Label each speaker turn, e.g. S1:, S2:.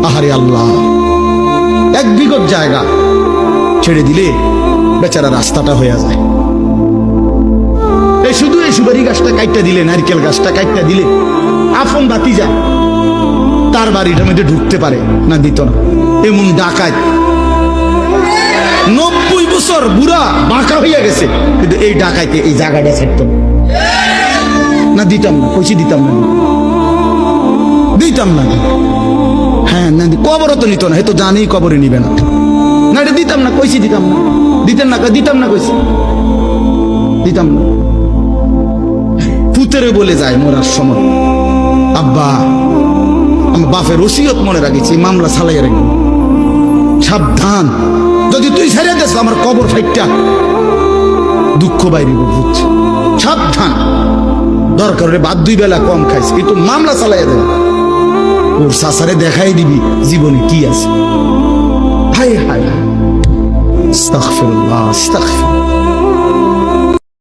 S1: আহারে আল্লাহ, 1 বিঘত জায়গা ছেড়ে দিলে বেচারা রাস্তাটা হয়ে যায়। এই শুধু এই সুপারি গাছটা কাটটা দিলে, নারকেল গাছটা কাটটা দিলে আপন বাতি যায়, তার বাড়িটার মধ্যে ঢুকতে পারে না, দিত না। এমন ডাকাত 90 বছর বুড়া বাঁকা হইয়া গেছে, কিন্তু এই ডাকাইতে এই জায়গাটা ছাড়তো না, দিতাম না, কইছি দিতাম না, দিতাম না। হ্যাঁ না, কবরও তো নিত না, এ তো জানি কবরে নিবে না, না এটা দিতাম না, কইছি দিতাম না, দিতেন না, দিতাম না, কইছি দিতাম না। পুতেরে বলে যায় মরার সময়, আব্বা আমার বাপের ওসিয়ত মনে রাখিছি, মামলা চালাইয়া রাখবো, সাবধান, যদি তুই ছেড়ে দেস আমার কবর ফাইটটা দুঃখ বাইরে বুঝছি, সাবধান। দরকার হলে বাদ 2 বেলা কম খাইস, কিন্তু মামলা চালাইয়া দেবে, ওর সাসারে দেখাই দিবি জীবনে কি আছে। হায় হায়, আস্তাগফিরুল্লাহ, আস্তাগফিরুল্লাহ।